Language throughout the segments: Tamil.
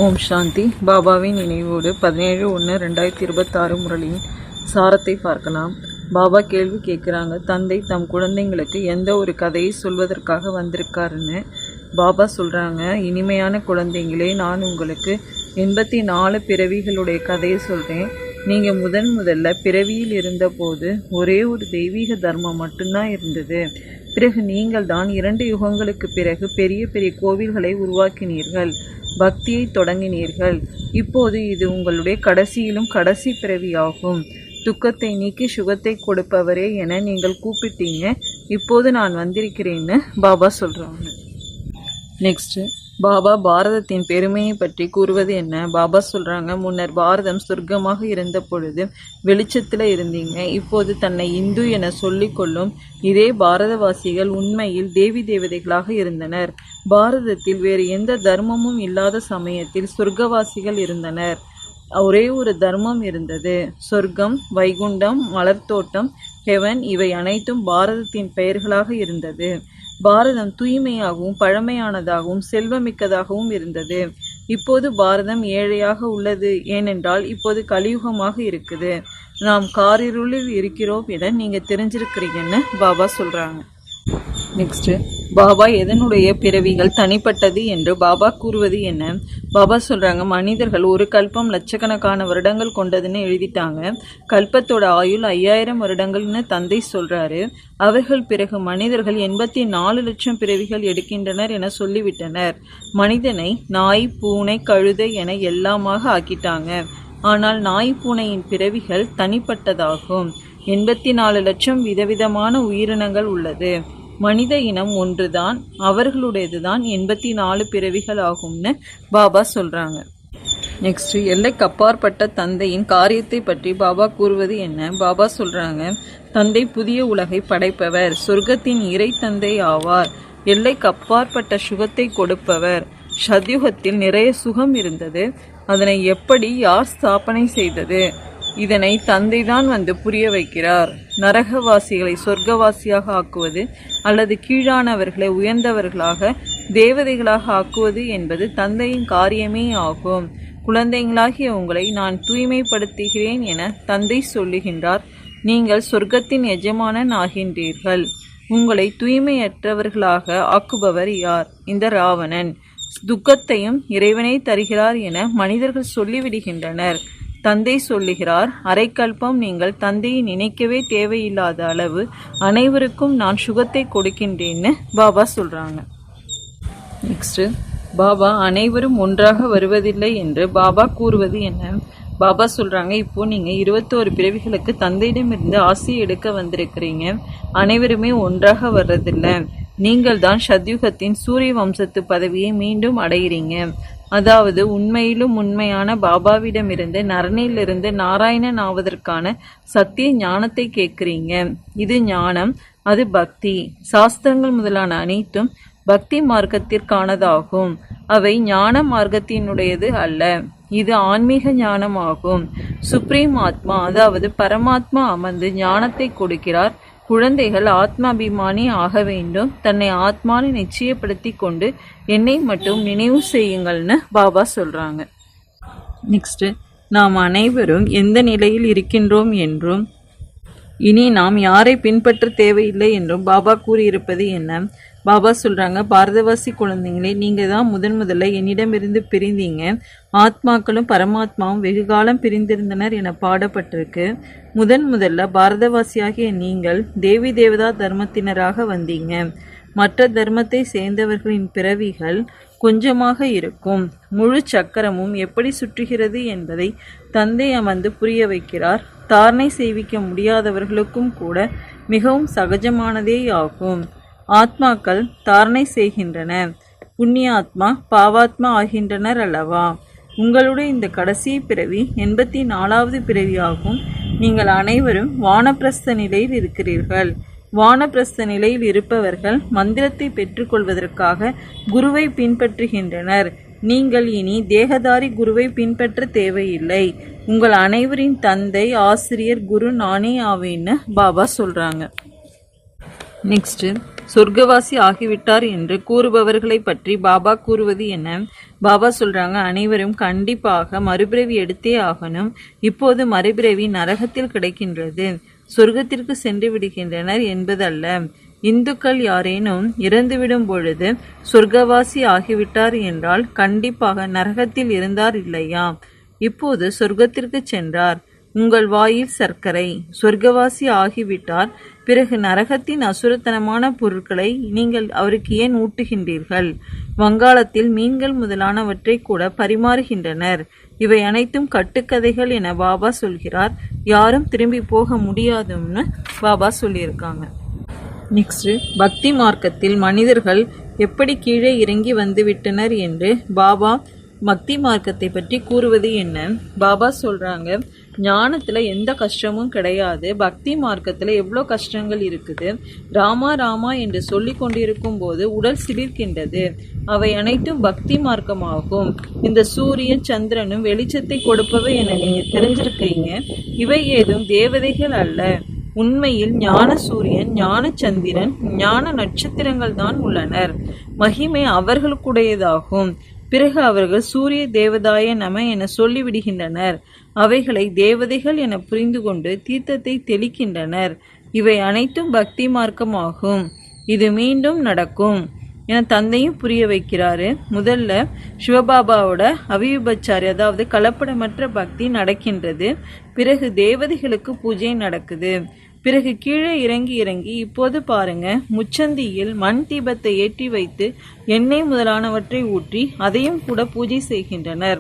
ஓம் சாந்தி. பாபாவின் நினைவோடு 17/1/2026 முரளியின் சாரத்தை பார்க்கலாம். பாபா கேள்வி கேட்குறாங்க. தந்தை தம் குழந்தைங்களுக்கு எந்த ஒரு கதையை சொல்வதற்காக வந்திருக்காருன்னு பாபா சொல்கிறாங்க. இனிமையான குழந்தைங்களே, நான் உங்களுக்கு 84 பிறவிகளுடைய கதையை சொல்கிறேன். நீங்கள் முதல்ல பிறவியில் இருந்தபோது ஒரே ஒரு தெய்வீக தர்மம் மட்டும்தான் இருந்தது. பிறகு நீங்கள் தான் 2 யுகங்களுக்கு பிறகு பெரிய பெரிய கோவில்களை உருவாக்கினீர்கள், பக்தியை தொடங்கினீர்கள். இப்போது இது உங்களுடைய கடைசியிலும் கடைசி பிறவியாகும். துக்கத்தை நீக்கி சுகத்தை கொடுப்பவரே என நீங்கள் கூப்பிட்டீங்க. இப்போது நான் வந்திருக்கிறேன்னு பாபா சொல்கிறாங்க. நெக்ஸ்ட்டு பாபா பாரதத்தின் பெருமையை பற்றி கூறுவது என்ன? பாபா சொல்கிறாங்க, முன்னர் பாரதம் சொர்க்கமாக இருந்த பொழுது வெளிச்சத்தில் இருந்தீங்க. இப்போது தன்னை இந்து என சொல்லிக்கொள்ளும் இதே பாரதவாசிகள் உண்மையில் தேவி தேவதைகளாக இருந்தனர். பாரதத்தில் வேறு எந்த தர்மமும் இல்லாத சமயத்தில் சொர்க்கவாசிகள் இருந்தனர். ஒரே ஒரு தர்மம் இருந்தது. சொர்க்கம், வைகுண்டம், மலர்தோட்டம், ஹெவன், இவை அனைத்தும் பாரதத்தின் பெயர்களாக இருந்தது. பாரதம் தூய்மையாகவும் பழமையானதாகவும் செல்வமிக்கதாகவும் இருந்தது. இப்போது பாரதம் ஏழையாக உள்ளது. ஏனென்றால் இப்போது கலியுகமாக இருக்குது. நாம் காரிருளில் இருக்கிறோம் என நீங்கள் தெரிஞ்சிருக்கிறீங்கன்னு பாபா சொல்கிறாங்க. நெக்ஸ்ட்டு பாபா எதனுடைய பிறவிகள் தனிப்பட்டது என்று பாபா கூறுவது என்ன? பாபா சொல்கிறாங்க, மனிதர்கள் ஒரு கல்பம் லட்சக்கணக்கான வருடங்கள் கொண்டதுன்னு எழுதிட்டாங்க. கல்பத்தோட ஆயுள் 5000 வருடங்கள்னு தந்தை சொல்கிறாரு. அவர்கள் பிறகு மனிதர்கள் 84 லட்சம் பிறவிகள் எடுக்கின்றனர் என சொல்லிவிட்டனர். மனிதனை நாய், பூனை, கழுதை என எல்லாமாக ஆக்கிட்டாங்க. ஆனால் நாய், பூனையின் பிறவிகள் தனிப்பட்டதாகும். 84 லட்சம் விதவிதமான உயிரினங்கள் உள்ளது. மனித இனம் ஒன்றுதான், அவர்களுடையதுதான் 84 பிறவிகள் ஆகும்னு பாபா சொல்கிறாங்க. நெக்ஸ்ட் எல்லைக்கு அப்பாற்பட்ட தந்தையின் காரியத்தை பற்றி பாபா கூறுவது என்ன? பாபா சொல்கிறாங்க, தந்தை புதிய உலகை படைப்பவர், சொர்க்கத்தின் இறை தந்தை ஆவார், எல்லைக்கு அப்பாற்பட்ட சுகத்தை கொடுப்பவர். சத்யுகத்தில் நிறைய சுகம் இருந்தது. அதனை எப்படி யார் ஸ்தாபனை செய்தது? இதனை தந்தை தான் புரிய வைக்கிறார். நரகவாசிகளை சொர்க்கவாசியாக ஆக்குவது அல்லது கீழானவர்களை உயர்ந்தவர்களாக தேவதைகளாக ஆக்குவது என்பது தந்தையின் காரியமே ஆகும். குழந்தைகளாகிய உங்களை நான் தூய்மைப்படுத்துகிறேன் என தந்தை சொல்லுகின்றார். நீங்கள் சொர்க்கத்தின் எஜமானன் ஆகின்றீர்கள். உங்களை தூய்மையற்றவர்களாக ஆக்குபவர் யார்? இந்த ராவணன். துக்கத்தையும் இறைவனை தருகிறார் என மனிதர்கள் சொல்லிவிடுகின்றனர். தந்தை சொல்லுகிறார், அரைக்கல்பம் நீங்கள் தந்தையை நினைக்கவே தேவையில்லாத அளவு அனைவருக்கும் நான் சுகத்தை கொடுக்கின்றேன்னு பாபா சொல்கிறாங்க. நெக்ஸ்ட்டு பாபா அனைவரும் ஒன்றாக வருவதில்லை என்று பாபா கூறுவது என்ன? பாபா சொல்கிறாங்க, இப்போது நீங்கள் 21 பிறவிகளுக்கு தந்தையிடமிருந்து ஆசையை எடுக்க வந்திருக்கிறீங்க. அனைவருமே ஒன்றாக வர்றதில்லை. நீங்கள் தான் சத்யுகத்தின் சூரிய வம்சத்து பதவியை மீண்டும் அடைகிறீங்க. அதாவது உண்மையிலும் உண்மையான பாபாவிடமிருந்து நரனிலிருந்து நாராயணன் ஆவதற்கான சத்திய ஞானத்தை கேட்குறீங்க. இது ஞானம், அது பக்தி. சாஸ்திரங்கள் முதலான அனைத்தும் பக்தி மார்க்கத்திற்கானதாகும். அவை ஞான மார்க்கத்தினுடையது அல்ல. இது ஆன்மீக ஞானம் ஆகும். சுப்ரீம் ஆத்மா, அதாவது பரமாத்மா அமர்ந்து ஞானத்தை கொடுக்கிறார். குழந்தைகள் ஆத்மாபிமானி ஆக வேண்டும். தன்னை ஆத்மானு நிச்சயப்படுத்தி கொண்டு என்னை மட்டும் நினைவு செய்யுங்கள்னு பாபா சொல்கிறாங்க. நெக்ஸ்ட்டு நாம் அனைவரும் எந்த நிலையில் இருக்கின்றோம் என்றும் இனி நாம் யாரை பின்பற்ற தேவையில்லை என்றும் பாபா கூறியிருப்பது என்ன? பாபா சொல்கிறாங்க, பாரதவாசி குழந்தைங்களே, நீங்கள் தான் முதல்ல என்னிடமிருந்து பிரிந்தீங்க. ஆத்மாக்களும் பரமாத்மாவும் வெகுகாலம் பிரிந்திருந்தனர் என பாடப்பட்டிருக்கு. முதல்ல பாரதவாசியாகிய நீங்கள் தேவி தேவதா தர்மத்தினராக வந்தீங்க. மற்ற தர்மத்தை சேர்ந்தவர்களின் பிறவிகள் கொஞ்சமாக இருக்கும். முழு சக்கரமும் எப்படி சுற்றுகிறது என்பதை தந்தை அமர்ந்து புரிய வைக்கிறார். தாரணை செய்விக்க முடியாதவர்களுக்கும் கூட மிகவும் சகஜமானதே ஆகும். ஆத்மாக்கள் தாரணை செய்கின்றன. புண்ணியாத்மா பாவாத்மா ஆகின்றனர் அல்லவா? உங்களுடைய இந்த கடைசி பிறவி 84வது பிறவியாகும். நீங்கள் அனைவரும் வானப்பிரஸ்த நிலையில் இருக்கிறீர்கள். வானப்பிரஸ்த நிலையில் இருப்பவர்கள் மந்திரத்தை பெற்றுக்கொள்வதற்காக குருவை பின்பற்றுகின்றனர். நீங்கள் இனி தேகதாரி குருவை பின்பற்ற தேவையில்லை. உங்கள் அனைவரின் தந்தை, ஆசிரியர், குரு நானே ஆவேன்னு பாபா சொல்கிறாங்க. நெக்ஸ்ட்டு சொர்க்கவாசி ஆகிவிட்டார் என்று கூறுபவர்களை பற்றி பாபா கூறுவது என்ன? பாபா சொல்றாங்க, அனைவரும் கண்டிப்பாக மறுபிறவி எடுத்தே ஆகணும். இப்போது மறுபிறவி நரகத்தில் கிடைக்கின்றது, சொர்க்கத்திற்கு சென்று விடுகின்றனர் என்பதல்ல. இந்துக்கள் யாரேனும் இறந்துவிடும் பொழுது சொர்க்கவாசி ஆகிவிட்டார் என்றால் கண்டிப்பாக நரகத்தில் இருந்தார் இல்லையா? இப்போது சொர்க்கத்திற்கு சென்றார். உங்கள் வாயில் சர்க்கரை, சொர்க்கவாசி ஆகிவிட்டார். பிறகு நரகத்தின் அசுரத்தனமான பொருட்களை நீங்கள் அவருக்கு ஏன் ஊட்டுகின்றீர்கள்? வங்காளத்தில் மீன்கள் முதலானவற்றை கூட பரிமாறுகின்றனர். இவை அனைத்தும் கட்டுக்கதைகள் என பாபா சொல்கிறார். யாரும் திரும்பி போக முடியாதுன்னு பாபா சொல்லியிருக்காங்க. நெக்ஸ்ட், பக்தி மார்க்கத்தில் மனிதர்கள் எப்படி கீழே இறங்கி வந்துவிட்டனர் என்று பாபா பக்தி மார்க்கத்தை பற்றி கூறுவது என்ன? பாபா சொல்றாங்க, ஞானத்துல எந்த கஷ்டமும் கிடையாது. பக்தி மார்க்கத்துல எவ்வளோ கஷ்டங்கள் இருக்குது. ராமா ராமா என்று சொல்லி கொண்டிருக்கும் போது உடல் சிலிர்க்கின்றது. அவை அனைத்தும் பக்தி மார்க்கமாகும். இந்த சூரியன் சந்திரனும் வெளிச்சத்தை கொடுப்பவை என நீங்க தெரிஞ்சிருக்கீங்க. இவை ஏதும் தேவதைகள் அல்ல. உண்மையில் ஞான சூரியன், ஞான சந்திரன், ஞான நட்சத்திரங்கள் தான் உள்ளனர். மகிமை அவர்களுக்குடையதாகும். பிறகு அவர்கள் சூரிய தேவதாய நம என சொல்லிவிடுகின்றனர். அவைகளை தேவதைகள் என புரிந்து கொண்டு தீர்த்தத்தை தெளிக்கின்றனர். இவை அனைத்தும் பக்தி மார்க்கமாகும். இது மீண்டும் நடக்கும் என தந்தையும் புரிய வைக்கிறாரு. முதல்ல சிவபாபாவோட அவிவிபச்சாரி, அதாவது கலப்படமற்ற பக்தி நடக்கின்றது. பிறகு தேவதைகளுக்கு பூஜை நடக்குது. பிறகு கீழே இறங்கி இப்போது பாருங்க, முச்சந்தியில் மண் தீபத்தை ஏற்றி வைத்து எண்ணெய் முதலானவற்றை ஊற்றி அதையும் கூட பூஜை செய்கின்றனர்.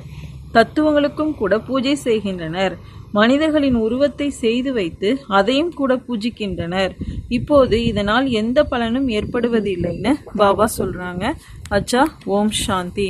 தத்துவங்களுக்கும் கூட பூஜை செய்கின்றனர். மனிதர்களின் உருவத்தை செய்து வைத்து அதையும் கூட பூஜிக்கின்றனர். இப்போது இதனால் எந்த பலனும் ஏற்படுவதில்லைன்னு பாபா சொல்றாங்க. அச்சா, ஓம் சாந்தி.